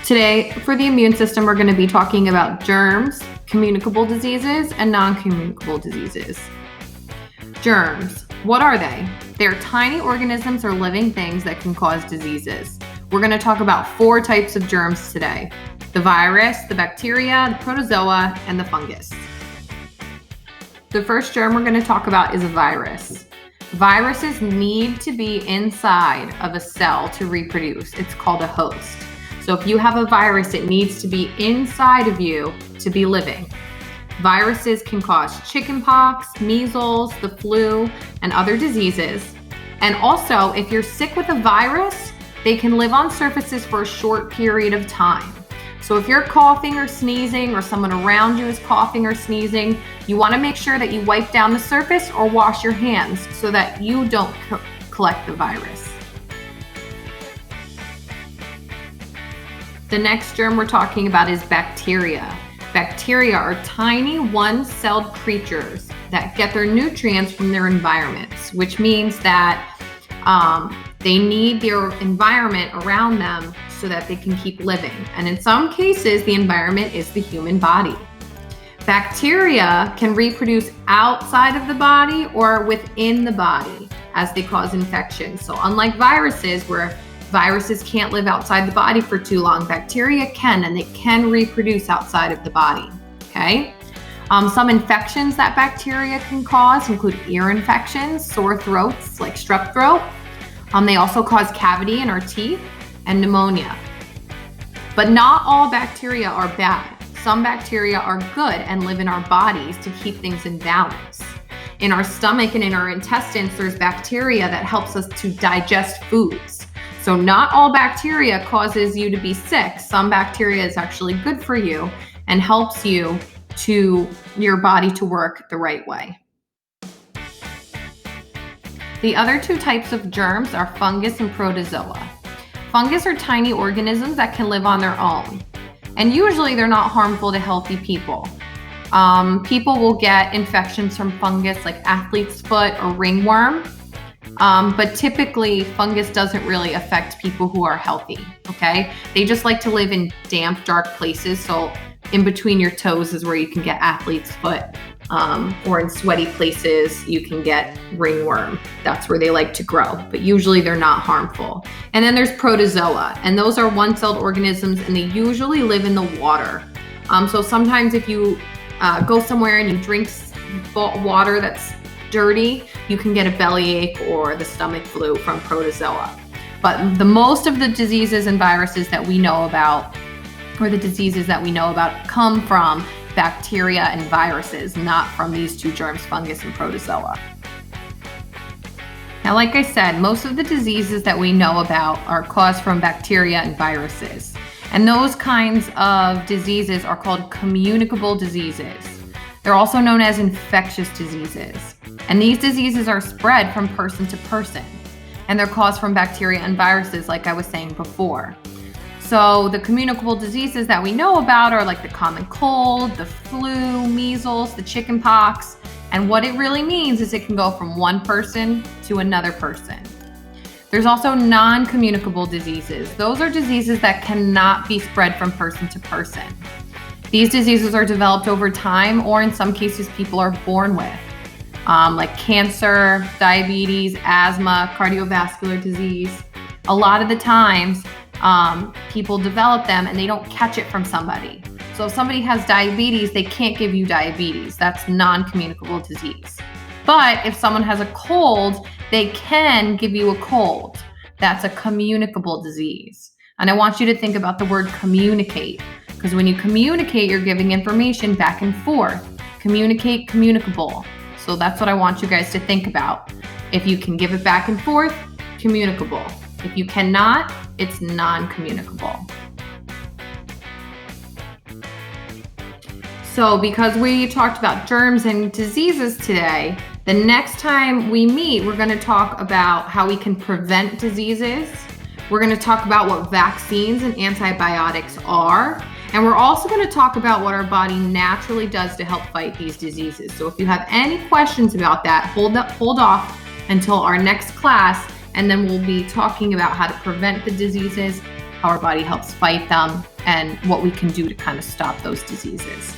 Today, for the immune system, we're going to be talking about germs, communicable diseases, and non-communicable diseases. Germs, what are they? They're tiny organisms or living things that can cause diseases. We're going to talk about 4 types of germs today: the virus, the bacteria, the protozoa, and the fungus. The first germ we're going to talk about is a virus. Viruses need to be inside of a cell to reproduce. It's called a host. So if you have a virus, it needs to be inside of you to be living. Viruses can cause chickenpox, measles, the flu, and other diseases. And also, if you're sick with a virus, they can live on surfaces for a short period of time. So if you're coughing or sneezing, or someone around you is coughing or sneezing, you want to make sure that you wipe down the surface or wash your hands so that you don't collect the virus. The next germ we're talking about is bacteria. Bacteria are tiny one-celled creatures that get their nutrients from their environments, which means that they need their environment around them so that they can keep living. And in some cases, the environment is the human body. Bacteria can reproduce outside of the body or within the body as they cause infections. So unlike viruses, where viruses can't live outside the body for too long, bacteria can, and they can reproduce outside of the body, okay? Some infections that bacteria can cause include ear infections, sore throats like strep throat. They also cause cavity in our teeth and pneumonia. But not all bacteria are bad. Some bacteria are good and live in our bodies to keep things in balance. In our stomach and in our intestines, there's bacteria that helps us to digest foods. So not all bacteria causes you to be sick. Some bacteria is actually good for you and helps your body to work the right way. The other 2 types of germs are fungus and protozoa. Fungus are tiny organisms that can live on their own, and usually they're not harmful to healthy people. People will get infections from fungus like athlete's foot or ringworm, but typically fungus doesn't really affect people who are healthy, okay? They just like to live in damp, dark places, so in between your toes is where you can get athlete's foot. Or in sweaty places, you can get ringworm. That's where they like to grow, but usually they're not harmful. And then there's protozoa, and those are one-celled organisms, and they usually live in the water. So sometimes if you go somewhere and you drink water that's dirty, you can get a bellyache or the stomach flu from protozoa. But the most of the diseases and viruses that we know about, or the diseases that we know about, come from bacteria and viruses, not from these 2 germs, fungus and protozoa. Now, like I said, most of the diseases that we know about are caused from bacteria and viruses. And those kinds of diseases are called communicable diseases. They're also known as infectious diseases. And these diseases are spread from person to person. And they're caused from bacteria and viruses, like I was saying before. So the communicable diseases that we know about are like the common cold, the flu, measles, the chickenpox. And what it really means is it can go from one person to another person. There's also non-communicable diseases. Those are diseases that cannot be spread from person to person. These diseases are developed over time, or in some cases people are born with, like cancer, diabetes, asthma, cardiovascular disease. A lot of the times, people develop them and they don't catch it from somebody. So if somebody has diabetes, they can't give you diabetes. That's non-communicable disease. But if someone has a cold, they can give you a cold. That's a communicable disease. And I want you to think about the word communicate, because when you communicate, you're giving information back and forth. Communicate, communicable. So that's what I want you guys to think about. If you can give it back and forth, communicable. If you cannot, it's non-communicable. So because we talked about germs and diseases today, the next time we meet, we're going to talk about how we can prevent diseases. We're going to talk about what vaccines and antibiotics are. And we're also going to talk about what our body naturally does to help fight these diseases. So if you have any questions about that, hold off until our next class, and then we'll be talking about how to prevent the diseases how our body helps fight them, and what we can do to kind of stop those diseases.